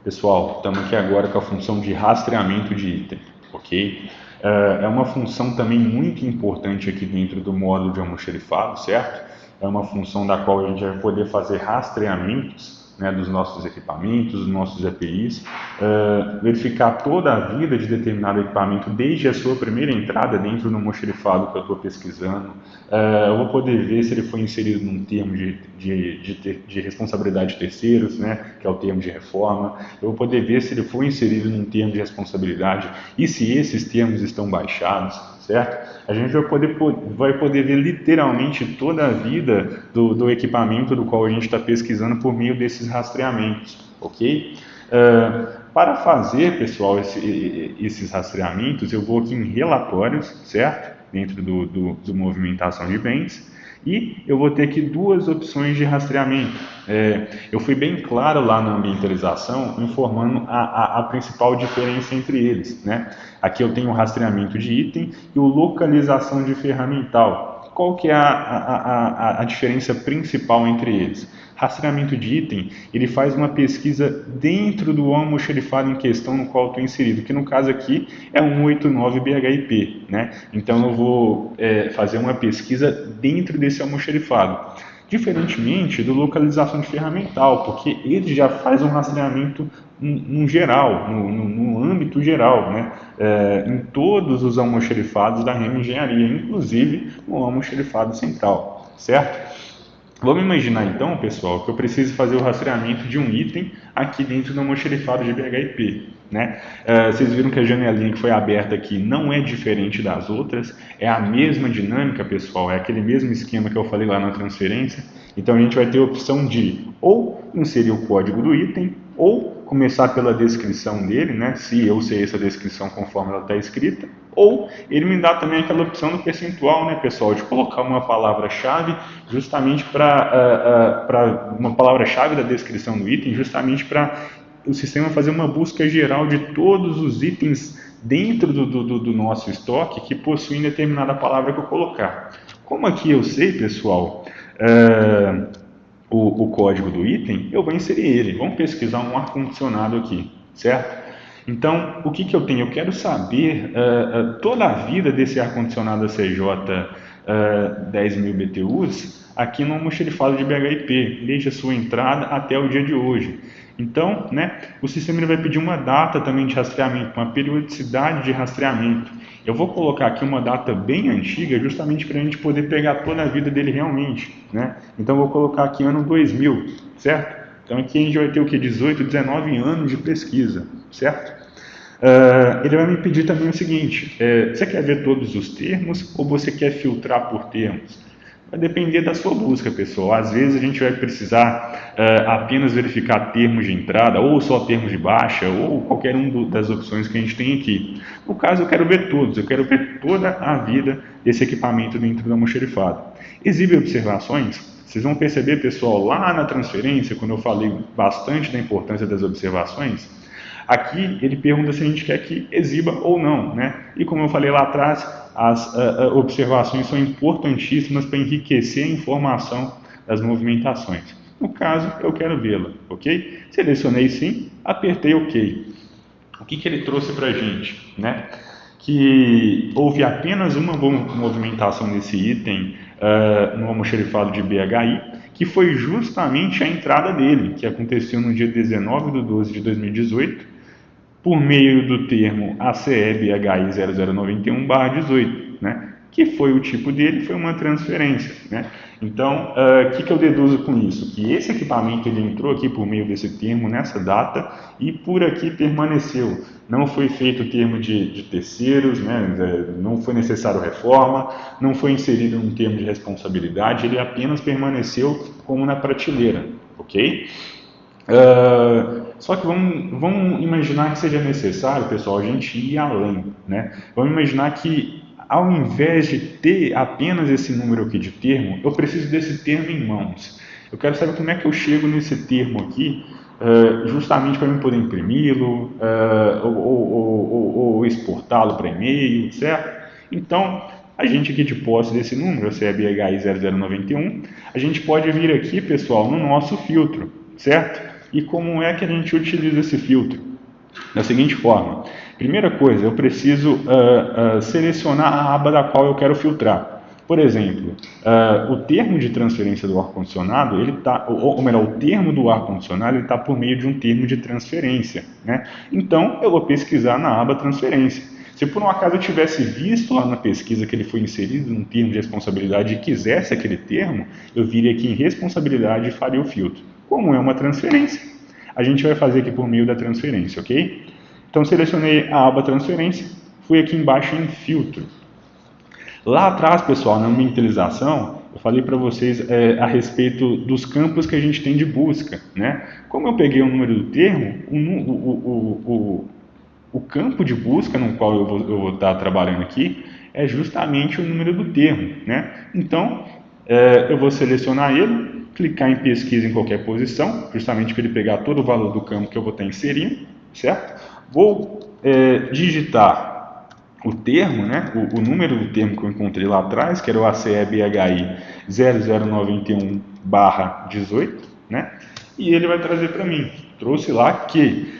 Pessoal, estamos aqui agora com a função de rastreamento de item, ok? É uma função também muito importante aqui dentro do módulo de almoxarifado, certo? É uma função da qual a gente vai poder fazer rastreamentos, né, dos nossos equipamentos, dos nossos EPIs, verificar toda a vida de determinado equipamento desde a sua primeira entrada dentro do almoxarifado que eu estou pesquisando. Eu vou poder ver se ele foi inserido num termo de responsabilidade de terceiros, né, que é o termo de reforma. Eu vou poder ver se ele foi inserido num termo de responsabilidade e se esses termos estão baixados, certo? A gente vai poder ver literalmente toda a vida do equipamento do qual a gente está pesquisando por meio desses rastreamentos, ok? Para fazer, pessoal, esses rastreamentos, eu vou aqui em relatórios, certo? Dentro do movimentação de bens, e eu vou ter aqui duas opções de rastreamento. Eu fui bem claro lá na ambientalização, informando a principal diferença entre eles, né? Aqui eu tenho o rastreamento de item e o localização de ferramental. Qual que é a diferença principal entre eles? Rastreamento de item, ele faz uma pesquisa dentro do almoxarifado em questão no qual estou inserido, que no caso aqui é um 189BHIP, né? Então eu vou fazer uma pesquisa dentro desse almoxarifado. Diferentemente do localização de ferramental, porque ele já faz um rastreamento no geral, no âmbito geral, né? Em todos os almoxarifados da Remo Engenharia, inclusive no almoxarifado central, certo? Vamos imaginar então, pessoal, que eu preciso fazer o rastreamento de um item aqui dentro do almoxarifado de BHIP, né? Vocês viram que a janelinha que foi aberta aqui não é diferente das outras, é a mesma dinâmica, pessoal, é aquele mesmo esquema que eu falei lá na transferência. Então a gente vai ter a opção de ou inserir o código do item, ou começar pela descrição dele, né? Se eu sei essa descrição conforme ela está escrita, ou ele me dá também aquela opção do percentual, né, pessoal, de colocar uma palavra-chave justamente para uma palavra-chave da descrição do item, justamente para o sistema fazer uma busca geral de todos os itens dentro do nosso estoque que possuem determinada palavra que eu colocar. Como aqui eu sei, pessoal, o código do item, eu vou inserir ele. Vamos pesquisar um ar-condicionado aqui, certo? Então, o que eu tenho? Eu quero saber toda a vida desse ar-condicionado ACJ 10.000 BTUs aqui no almoxarifado de BHIP, desde a sua entrada até o dia de hoje. Então, né, o sistema ele vai pedir uma data também de rastreamento, uma periodicidade de rastreamento. Eu vou colocar aqui uma data bem antiga, justamente para a gente poder pegar toda a vida dele realmente, né? Então, eu vou colocar aqui ano 2000, certo? Então, aqui a gente vai ter o que? 18, 19 anos de pesquisa, certo? Ele vai me pedir também o seguinte, você quer ver todos os termos ou você quer filtrar por termos? Vai depender da sua busca, pessoal. Às vezes a gente vai precisar apenas verificar termos de entrada, ou só termos de baixa, ou qualquer das opções que a gente tem aqui. No caso, eu quero ver todos, eu quero ver toda a vida desse equipamento dentro do almoxarifado. Exibe observações. Vocês vão perceber, pessoal, lá na transferência, quando eu falei bastante da importância das observações, aqui ele pergunta se a gente quer que exiba ou não, né? E como eu falei lá atrás, as observações são importantíssimas para enriquecer a informação das movimentações. No caso, eu quero vê-la, ok? Selecionei sim, apertei OK. O que ele trouxe para a gente, né? Que houve apenas uma movimentação nesse item no almoxarifado de BHI, que foi justamente a entrada dele, que aconteceu no dia 19/12/2018, por meio do termo ACE-BHI 0091/18, né? Que foi o tipo dele, foi uma transferência, né? Então, o que eu deduzo com isso? Que esse equipamento ele entrou aqui por meio desse termo nessa data e por aqui permaneceu. Não foi feito o termo de terceiros, né? Não foi necessário reforma, não foi inserido um termo de responsabilidade, ele apenas permaneceu como na prateleira, ok? Só que vamos imaginar que seja necessário, pessoal, a gente ir além, né? Vamos imaginar que ao invés de ter apenas esse número aqui de termo, eu preciso desse termo em mãos. Eu quero saber como é que eu chego nesse termo aqui, justamente para eu poder imprimi-lo ou exportá-lo para e-mail, certo? Então, a gente aqui de posse desse número, a CBHI 0091, a gente pode vir aqui, pessoal, no nosso filtro, certo? E como é que a gente utiliza esse filtro? Da seguinte forma: primeira coisa, eu preciso selecionar a aba da qual eu quero filtrar. Por exemplo, o termo de transferência do ar-condicionado, ou melhor, o termo do ar-condicionado está por meio de um termo de transferência, né? Então, eu vou pesquisar na aba transferência. Se por um acaso eu tivesse visto lá na pesquisa que ele foi inserido num termo de responsabilidade e quisesse aquele termo, eu viria aqui em responsabilidade e faria o filtro. Como é uma transferência, a gente vai fazer aqui por meio da transferência, ok? Então, selecionei a aba transferência, fui aqui embaixo em filtro. Lá atrás, pessoal, na mentalização, eu falei para vocês a respeito dos campos que a gente tem de busca, né? Como eu peguei o número do termo, o campo de busca no qual eu vou estar trabalhando aqui é justamente o número do termo, né? Então, eu vou selecionar ele, clicar em pesquisa em qualquer posição, justamente para ele pegar todo o valor do campo que eu vou estar inserindo, certo? Vou digitar o termo, né, o número do termo que eu encontrei lá atrás, que era o ACE-BHI 0091/18, né, e ele vai trazer para mim. Trouxe lá que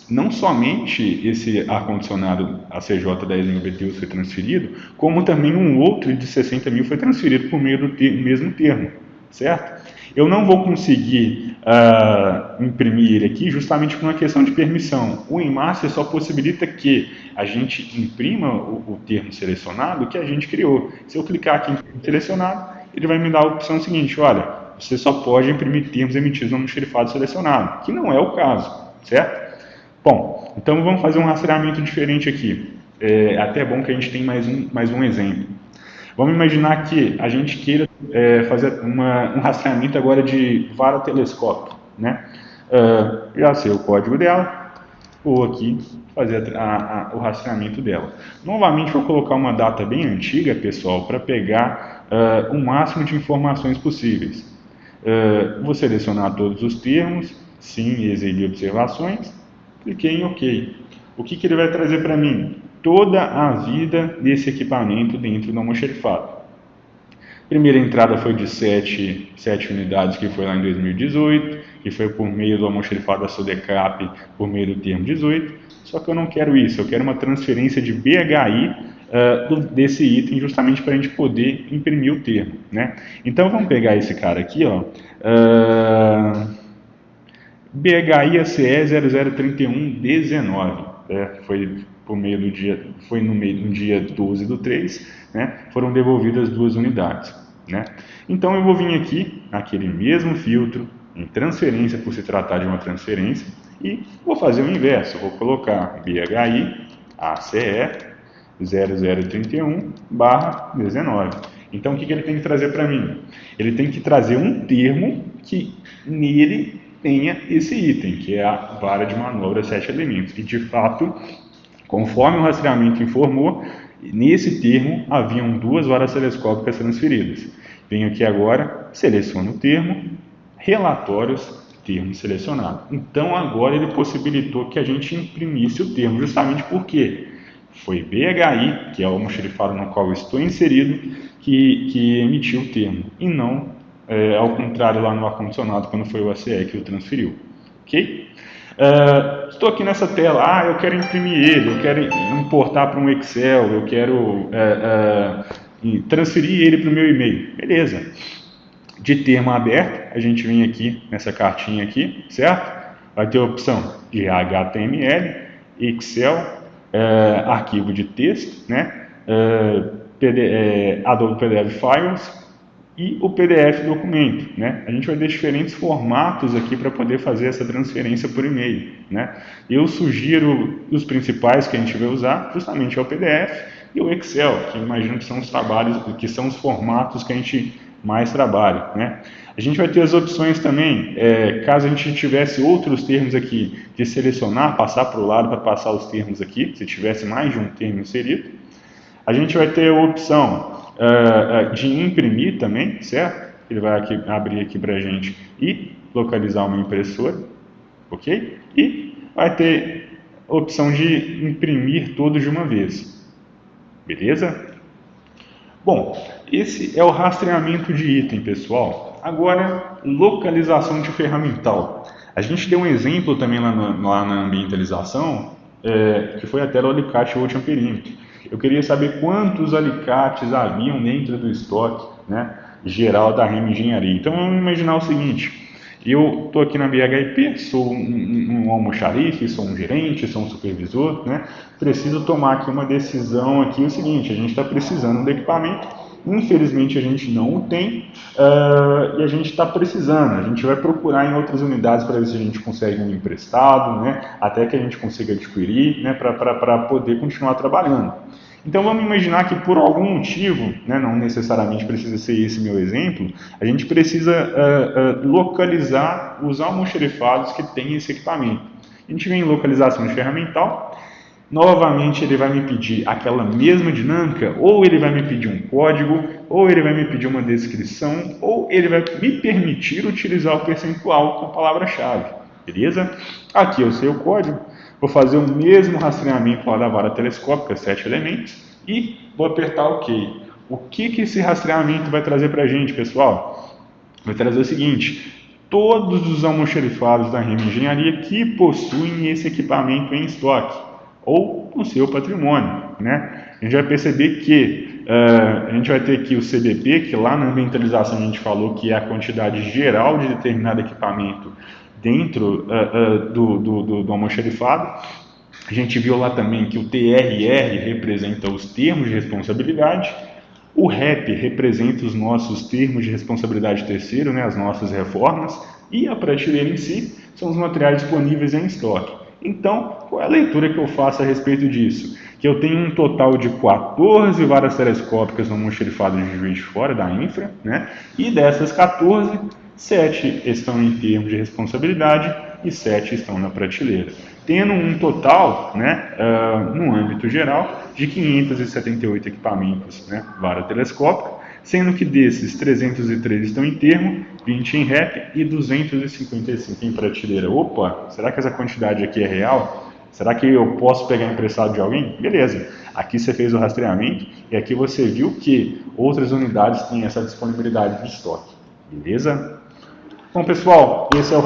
não somente esse ar-condicionado ACJ 10.000 BTUs foi transferido, como também um outro de 60.000 foi transferido por meio do mesmo termo, certo? Eu não vou conseguir imprimir ele aqui justamente por uma questão de permissão. O Emaster só possibilita que a gente imprima o termo selecionado que a gente criou. Se eu clicar aqui em termo selecionado, ele vai me dar a opção seguinte: olha, você só pode imprimir termos emitidos no almoxarifado selecionado, que não é o caso, certo? Bom, então vamos fazer um rastreamento diferente aqui. É até bom que a gente tem mais um exemplo. Vamos imaginar que a gente queira fazer um rastreamento agora de vara telescópio, né? Já sei o código dela, vou aqui fazer o rastreamento dela. Novamente vou colocar uma data bem antiga, pessoal, para pegar o máximo de informações possíveis. Vou selecionar todos os termos, sim, exibir observações, cliquei em OK. O que ele vai trazer para mim? Toda a vida desse equipamento dentro do almoxarifado. Primeira entrada foi de 7 unidades, que foi lá em 2018, que foi por meio do almoxarifado da Sodecap, por meio do termo 18. Só que eu não quero isso, eu quero uma transferência de BHI desse item, justamente para a gente poder imprimir o termo, né? Então vamos pegar esse cara aqui, ó, BHI ACE 003119, foi por meio do dia, foi no dia 12/3, né, foram devolvidas 2 unidades, né? Então eu vou vir aqui naquele mesmo filtro em transferência, por se tratar de uma transferência, e vou fazer o inverso, vou colocar BHI ACE 0031/19. Então o que ele tem que trazer para mim? Ele tem que trazer um termo que nele tenha esse item, que é a vara de manobra 7 elementos. E de fato, conforme o rastreamento informou, nesse termo haviam 2 varas telescópicas transferidas. Venho aqui agora, seleciono o termo, relatórios, termo selecionado. Então agora ele possibilitou que a gente imprimisse o termo, justamente porque foi BHI, que é o almoxarifado no qual eu estou inserido, que emitiu o termo, e não ao contrário lá no ar-condicionado, quando foi o ACE que o transferiu. Ok? Estou aqui nessa tela, eu quero imprimir ele, eu quero importar para um Excel, eu quero transferir ele para o meu e-mail. Beleza. De termo aberto, a gente vem aqui nessa cartinha aqui, certo? Vai ter a opção de HTML, Excel, arquivo de texto, né? Adobe PDF Files e o PDF documento, né? A gente vai ter diferentes formatos aqui para poder fazer essa transferência por e-mail, né? Eu sugiro os principais que a gente vai usar, justamente é o PDF e o Excel, que eu imagino que são os trabalhos, que são os formatos que a gente mais trabalha, né? A gente vai ter as opções também, caso a gente tivesse outros termos aqui, de selecionar, passar para o lado para passar os termos aqui, se tivesse mais de um termo inserido. A gente vai ter a opção de imprimir também, certo? Ele vai abrir aqui para a gente e localizar uma impressora, ok? E vai ter a opção de imprimir todos de uma vez, beleza? Bom, esse é o rastreamento de item, pessoal. agora localização de ferramental. A gente deu um exemplo também lá na ambientalização, que foi a tela alicate último perímetro. Eu queria saber quantos alicates haviam dentro do estoque, né, geral da REM Engenharia. Então vamos imaginar o seguinte: eu estou aqui na BHIP, sou um almoxarife, sou um gerente, sou um supervisor, né? Preciso tomar aqui uma decisão aqui, o seguinte: a gente está precisando do equipamento, infelizmente a gente não o tem, e a gente está precisando, a gente vai procurar em outras unidades para ver se a gente consegue um emprestado, né? Até que a gente consiga adquirir, né? Para poder continuar trabalhando. Então vamos imaginar que por algum motivo, né, não necessariamente precisa ser esse meu exemplo, a gente precisa localizar os almoxerifados que têm esse equipamento. A gente vem em localização de ferramental, novamente ele vai me pedir aquela mesma dinâmica, ou ele vai me pedir um código, ou ele vai me pedir uma descrição, ou ele vai me permitir utilizar o percentual com a palavra-chave, beleza? Aqui eu sei o código. Vou fazer o mesmo rastreamento lá da vara telescópica, 7 elementos, e vou apertar OK. O que esse rastreamento vai trazer para a gente, pessoal? Vai trazer o seguinte: todos os almoxerifados da REM Engenharia que possuem esse equipamento em estoque, ou no seu patrimônio, né? A gente vai perceber que a gente vai ter aqui o CBP, que lá na ambientalização a gente falou que é a quantidade geral de determinado equipamento dentro do almoxerifado. A gente viu lá também que o TRR representa os termos de responsabilidade, o REP representa os nossos termos de responsabilidade terceiro, né, as nossas reformas, e a prateleira em si são os materiais disponíveis em estoque. Então, qual é a leitura que eu faço a respeito disso? Que eu tenho um total de 14 varas telescópicas no almoxerifado de Juiz de Fora, da Infra, né, e dessas 14, 7 estão em termos de responsabilidade e 7 estão na prateleira, tendo um total, né, no âmbito geral, de 578 equipamentos, né, vara telescópica, sendo que desses 303 estão em termo, 20 em REP e 255 em prateleira. Opa, será que essa quantidade aqui é real? Será que eu posso pegar emprestado de alguém? Beleza, aqui você fez o rastreamento e aqui você viu que outras unidades têm essa disponibilidade de estoque. Beleza? Bom, pessoal, esse é o